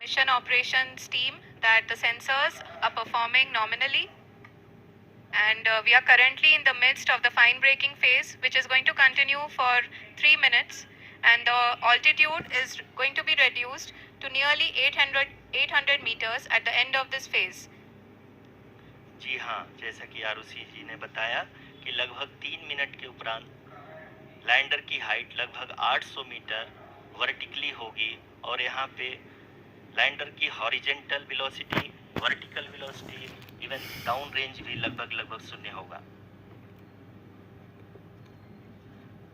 mission operations team that the sensors are performing nominally, and we are currently in the midst of the fine braking phase, which is going to continue for 3 minutes, and the altitude is going to be reduced to nearly 800 meters at the end of this phase. जी हाँ, जैसा कि आरुषि जी ने बताया कि लगभग 3 minute के उपरांत lander की हाइट लगभग 800 मीटर वर्टिकली होगी और यहाँ पे लैंडर की horizontal velocity, vertical velocity, even down range भी लगभग शून्य होगा।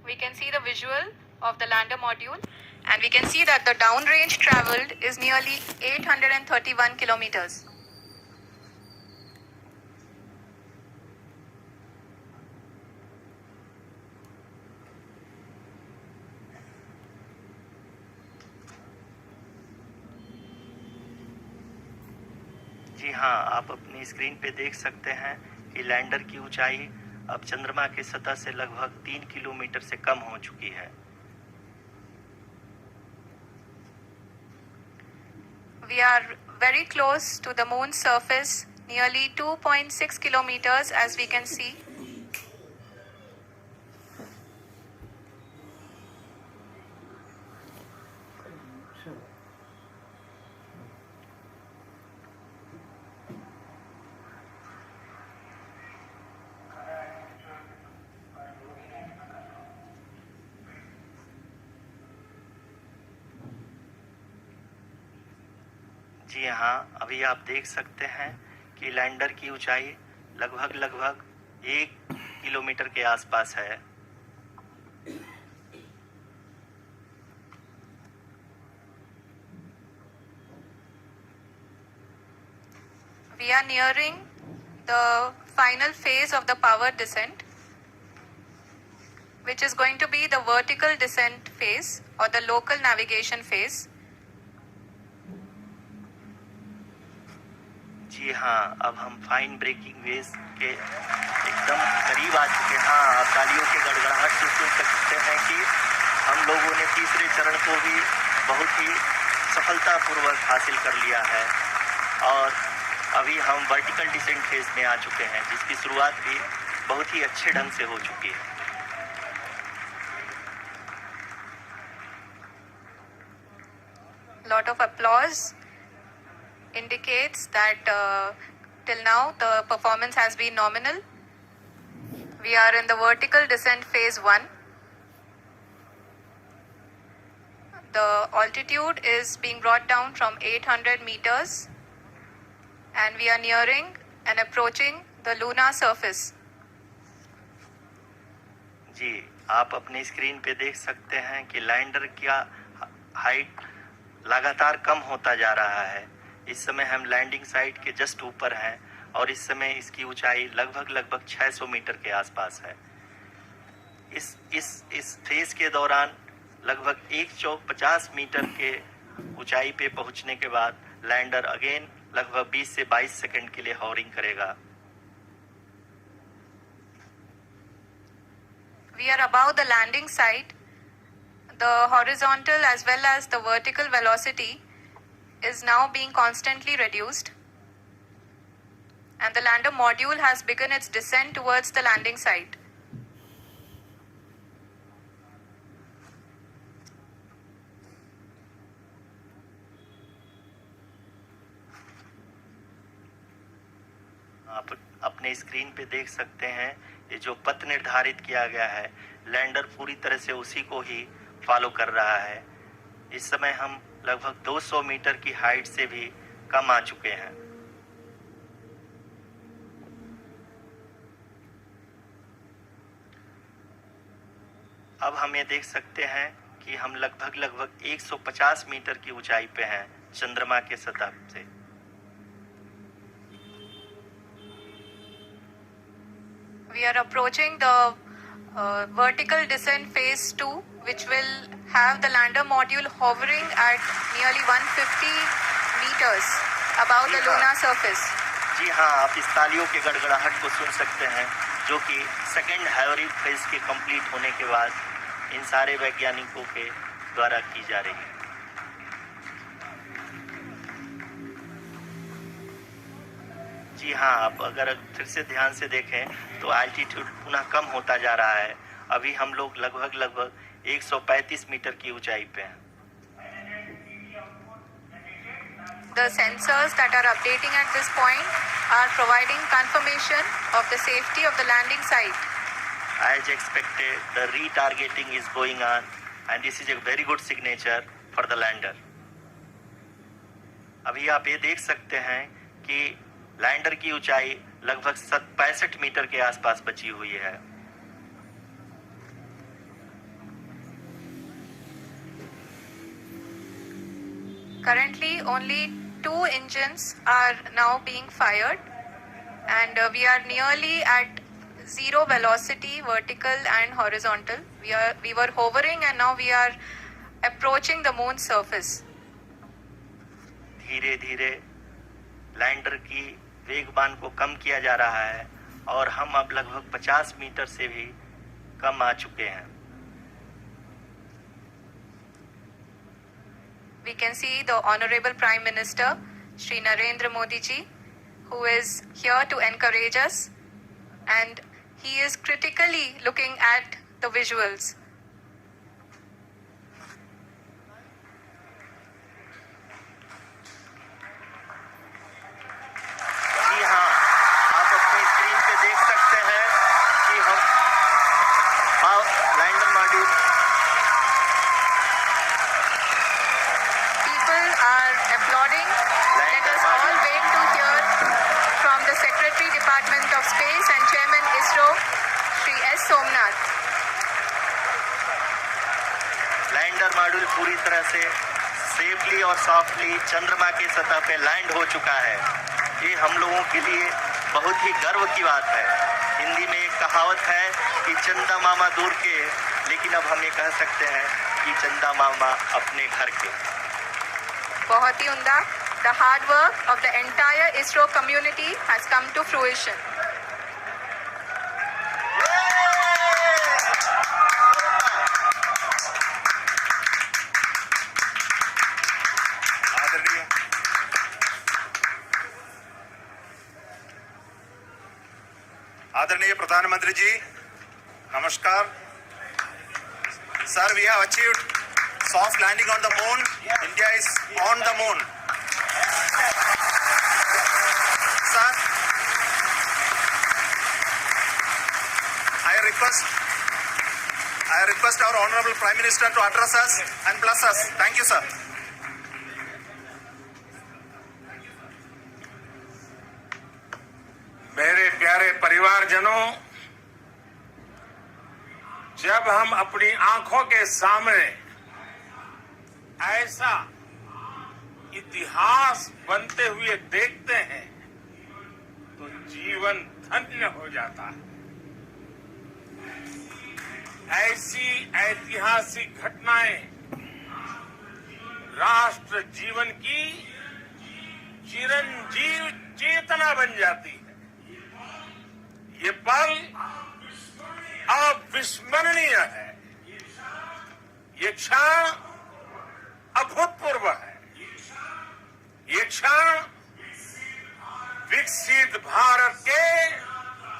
We can see the visual of the lander module, and we can see that the down range traveled is nearly 831 kilometers. जी हाँ, आप अपनी स्क्रीन पे देख सकते हैं कि लैंडर की ऊंचाई अब चंद्रमा के सतह से लगभग 3 किलोमीटर से कम हो चुकी है। We are very close to the moon's surface, nearly 2.6 kilometers, as we can see. जी हाँ, अभी आप देख सकते हैं कि लैंडर की ऊंचाई लगभग 1 किलोमीटर के आसपास है। We are nearing the final phase of the power descent, which is going to be the vertical descent phase or the local navigation phase. जी हाँ, अब हम फाइन ब्रेकिंग वेज के एकदम करीब आ चुके हैं। हाँ, आप तालियों के गड़गड़ाहट से सुन सकते हैं कि हम लोगों ने तीसरे चरण को भी बहुत ही सफलतापूर्वक हासिल कर लिया है और अभी हम वर्टिकल डिसेंट फेज में आ चुके हैं, जिसकी शुरुआत भी बहुत ही अच्छे ढंग से हो चुकी है। Lot of applause indicates that till now the performance has been nominal. We are in the vertical descent phase 1. The altitude is being brought down from 800 meters, and we are nearing and approaching the lunar surface. जी, आप अपनी screen पे देख सकते हैं कि lander का height लगातार कम होता जा रहा है। इस समय हम लैंडिंग साइट के जस्ट ऊपर हैं और इस समय इसकी ऊंचाई लगभग 600 मीटर के आसपास है। इस फेज के दौरान लगभग 150 मीटर के ऊंचाई पे पहुंचने के बाद लैंडर अगेन लगभग 20 से 22 सेकंड के लिए हॉवरिंग करेगा। We are above the landing site. The horizontal as well as the vertical velocity is now being constantly reduced, and the lander module has begun its descent towards the landing site. आप अपने screen पे देख सकते हैं ये जो पथ निर्धारित किया गया है, लैंडर पूरी तरह से उसी को ही फॉलो कर रहा है। इस समय हम लगभग 200 मीटर की हाइट से भी कम आ चुके हैं। अब हम ये देख सकते हैं कि हम लगभग 150 मीटर की ऊंचाई पे हैं चंद्रमा के सतह से। We are approaching the vertical descent phase 2, which will have the lander module hovering at nearly 150 meters above the lunar surface. जी हाँ, आप इस तालियों के गड़गड़ाहट को सुन सकते हैं, जो कि सेकेंड हाइवरिंग फेज के कंप्लीट होने के बाद इन सारे वैज्ञानिकों के द्वारा की जा रही है। जी हाँ, आप अगर फिर से ध्यान से देखें तो एल्टीट्यूड पुनः कम होता जा रहा है। अभी हम लोग लगभग 135 मीटर की ऊंचाई पे हैं। The sensors that are updating at this point are providing confirmation of the safety of the landing site. As expected, the retargeting is going on and this is a very good signature for the lander. अभी आप ये देख सकते हैं कि lander की ऊंचाई लगभग 65 मीटर के आसपास बची हुई है। Currently, only 2 engines are now being fired, and we are nearly at zero velocity, vertical and horizontal. We were hovering, and now we are approaching the moon's surface. धीरे धीरे लैंडर की वेगबान को कम किया जा रहा है और हम अब लगभग 50 मीटर से भी कम आ चुके हैं। We can see the Honorable Prime Minister, Shri Narendra Modi ji, who is here to encourage us, and he is critically looking at the visuals. जी हाँ, आप अपनी स्क्रीन पे देख सकते हैं कि हम lander module Applauding. Let us all wait to hear from the Secretary Department of Space and Chairman ISRO, Shri S. Somnath. Lander module पूरी तरह से सेफली और सॉफ्टली चंद्रमा की सतह पे लैंड हो चुका है। ये हम लोगों के लिए बहुत ही गर्व की बात है। हिंदी में एक कहावत है कि चंदा मामा दूर के, लेकिन अब हम ये कह सकते हैं कि चंदा मामा अपने घर के। बहुत ही उम्दा। The hard work of the entire ISRO community has come to fruition. आदरणीय प्रधानमंत्री जी, नमस्कार। Sir, we have achieved soft landing on the moon. India is on the moon. Sir, I request our Honorable Prime Minister to address us and bless us. Thank you, sir. मेरे प्यारे परिवारजनों, जब हम अपनी आंखों के सामने ऐसा इतिहास बनते हुए देखते हैं तो जीवन धन्य हो जाता है। ऐसी ऐतिहासिक घटनाएं राष्ट्र जीवन की चिरंजीव चेतना बन जाती है। ये पल अविस्मरणीय है। ये क्षण अभूतपूर्व है। ये क्षण विकसित भारत के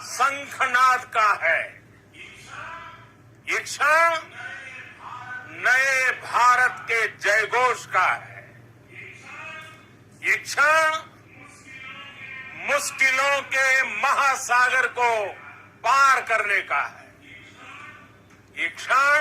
शंखनाद का है। ये क्षण नए भारत के जयघोष का है। ये क्षण मुश्किलों के महासागर को पार करने का है। ये क्षण